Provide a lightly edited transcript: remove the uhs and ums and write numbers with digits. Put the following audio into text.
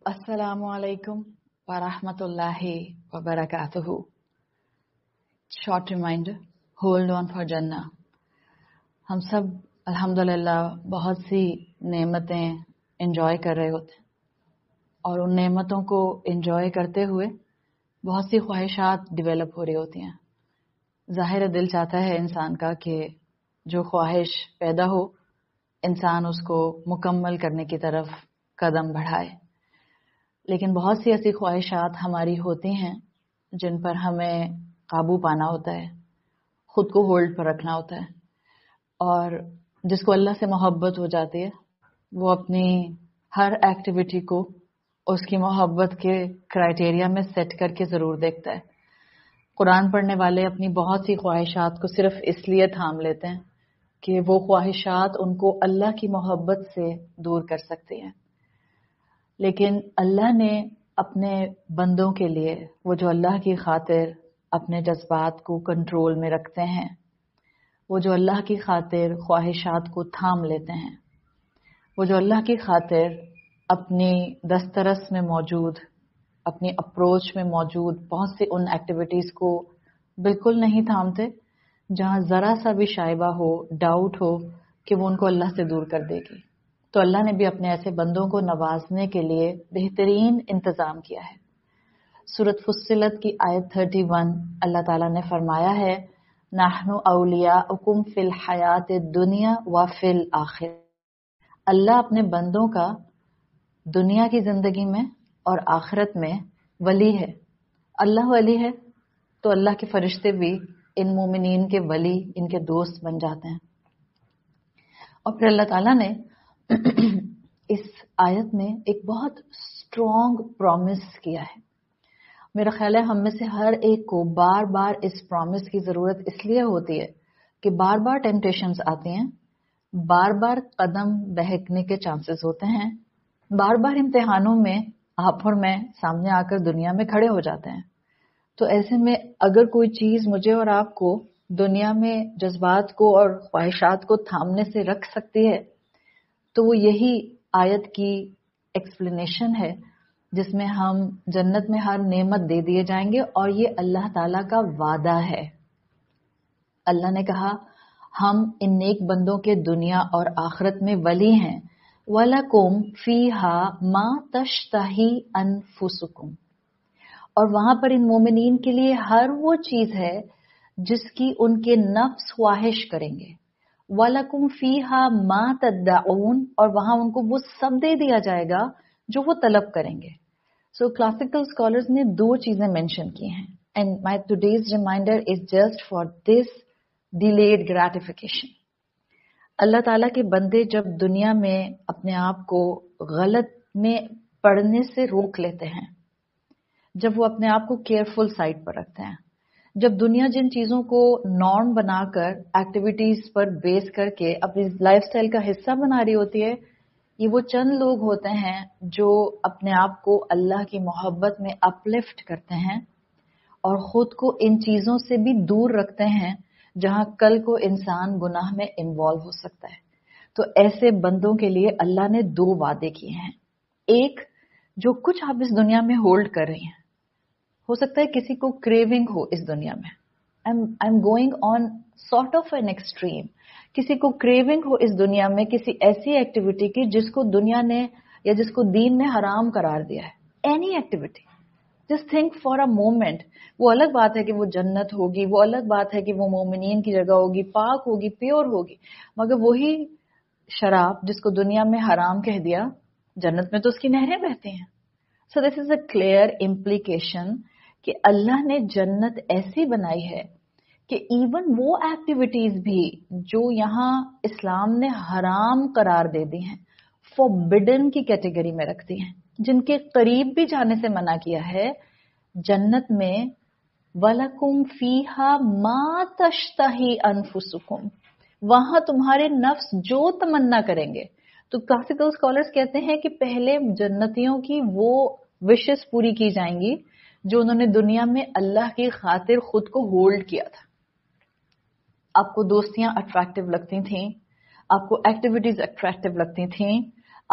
Assalamu alaikum wa rahmatullahi wa barakatuhu. Short reminder, hold on for Jannah. ہم سب الحمدللہ بہت سی نعمتیں انجوائے کر رہے ہوتے ہیں اور ان نعمتوں کو انجوائے کرتے ہوئے بہت سی خواہشات ڈیولپ ہو رہی ہوتی ہیں. ظاہر دل چاہتا ہے انسان کا کہ جو خواہش پیدا ہو انسان اس کو مکمل کرنے کی طرف قدم بڑھائے، لیکن بہت سی ایسی خواہشات ہماری ہوتی ہیں جن پر ہمیں قابو پانا ہوتا ہے، خود کو ہولڈ پر رکھنا ہوتا ہے. اور جس کو اللہ سے محبت ہو جاتی ہے وہ اپنی ہر ایکٹیویٹی کو اس کی محبت کے کرائیٹیریا میں سیٹ کر کے ضرور دیکھتا ہے. قرآن پڑھنے والے اپنی بہت سی خواہشات کو صرف اس لیے تھام لیتے ہیں کہ وہ خواہشات ان کو اللہ کی محبت سے دور کر سکتی ہیں. لیکن اللہ نے اپنے بندوں کے لیے، وہ جو اللہ کی خاطر اپنے جذبات کو کنٹرول میں رکھتے ہیں، وہ جو اللہ کی خاطر خواہشات کو تھام لیتے ہیں، وہ جو اللہ کی خاطر اپنی دسترس میں موجود، اپنی اپروچ میں موجود بہت سی ان ایکٹیویٹیز کو بالکل نہیں تھامتے جہاں ذرا سا بھی شائبہ ہو، ڈاؤٹ ہو کہ وہ ان کو اللہ سے دور کر دے گی. تو اللہ نے بھی اپنے ایسے بندوں کو نوازنے کے لیے بہترین انتظام کیا ہے. سورۃ فصلت کی آیت 31 اللہ تعالیٰ نے فرمایا ہے، نحن اولیاؤکم فی الحیات الدنیا و فی الآخرہ. اللہ اپنے بندوں کا دنیا کی زندگی میں اور آخرت میں ولی ہے. اللہ ولی ہے تو اللہ کے فرشتے بھی ان مومنین کے ولی، ان کے دوست بن جاتے ہیں. اور پھر اللہ تعالیٰ نے اس آیت میں ایک بہت اسٹرانگ پرومس کیا ہے. میرا خیال ہے ہم میں سے ہر ایک کو بار بار اس پرومس کی ضرورت اس لیے ہوتی ہے کہ بار بار ٹیمپٹیشنز آتی ہیں، بار بار قدم بہکنے کے چانسز ہوتے ہیں، بار بار امتحانوں میں آپ اور میں سامنے آ کر دنیا میں کھڑے ہو جاتے ہیں. تو ایسے میں اگر کوئی چیز مجھے اور آپ کو دنیا میں جذبات کو اور خواہشات کو تھامنے سے رکھ سکتی ہے تو وہ یہی آیت کی ایکسپلینیشن ہے جس میں ہم جنت میں ہر نعمت دے دیے جائیں گے، اور یہ اللہ تعالیٰ کا وعدہ ہے. اللہ نے کہا ہم ان نیک بندوں کے دنیا اور آخرت میں ولی ہیں. وَلَكُمْ فِيهَا مَا تَشْتَهِي أَنفُسُكُمْ، اور وہاں پر ان مومنین کے لیے ہر وہ چیز ہے جس کی ان کے نفس خواہش کریں گے. وَلَكُمْ فِيهَا مَا تَدَّعُونَ، اور وہاں ان کو وہ سب دے دیا جائے گا جو وہ طلب کریں گے. سو کلاسیکل اسکالرز نے دو چیزیں مینشن کی ہیں، and my today's reminder is just for this delayed gratification. اللہ تعالیٰ کے بندے جب دنیا میں اپنے آپ کو غلط میں پڑھنے سے روک لیتے ہیں، جب وہ اپنے آپ کو کیئرفل سائڈ پر رکھتے ہیں، جب دنیا جن چیزوں کو نارم بنا کر ایکٹیویٹیز پر بیس کر کے اپنی لائف سٹائل کا حصہ بنا رہی ہوتی ہے، یہ وہ چند لوگ ہوتے ہیں جو اپنے آپ کو اللہ کی محبت میں اپلفٹ کرتے ہیں اور خود کو ان چیزوں سے بھی دور رکھتے ہیں جہاں کل کو انسان گناہ میں انوالو ہو سکتا ہے. تو ایسے بندوں کے لیے اللہ نے دو وعدے کیے ہیں. ایک، جو کچھ آپ اس دنیا میں ہولڈ کر رہی ہیں، ہو سکتا ہے کسی کو کریونگ ہو اس دنیا میں، I am going on sort of an extreme, کسی کو کریونگ ہو اس دنیا میں کسی ایسی ایکٹیویٹی کی جس کو دنیا نے یا جس کو دین نے حرام قرار دیا ہے. Any activity, just think for a moment. وہ الگ بات ہے کہ وہ جنت ہوگی، وہ الگ بات ہے کہ وہ مومنین کی جگہ ہوگی، پاک ہوگی، پیور ہوگی، مگر وہی شراب جس کو دنیا میں حرام کہہ دیا، جنت میں تو اس کی نہریں بہتی ہیں. سو دس از اے کلیئر امپلیکیشن کہ اللہ نے جنت ایسی بنائی ہے کہ ایون وہ ایکٹیویٹیز بھی جو یہاں اسلام نے حرام قرار دے دی ہیں، فوربڈن کی کیٹیگری میں رکھتی ہیں، جن کے قریب بھی جانے سے منع کیا ہے. جنت میں وَلَكُمْ فِيهَا مَا تَشْتَهِي أَنفُسُكُمْ، وہاں تمہارے نفس جو تمنا کریں گے. تو کلاسیکل اسکالرز کہتے ہیں کہ پہلے جنتیوں کی وہ وشز پوری کی جائیں گی جو انہوں نے دنیا میں اللہ کی خاطر خود کو ہولڈ کیا تھا. آپ کو دوستیاں اٹریکٹیو لگتی تھیں، آپ کو ایکٹیویٹیز اٹریکٹیو لگتی تھیں،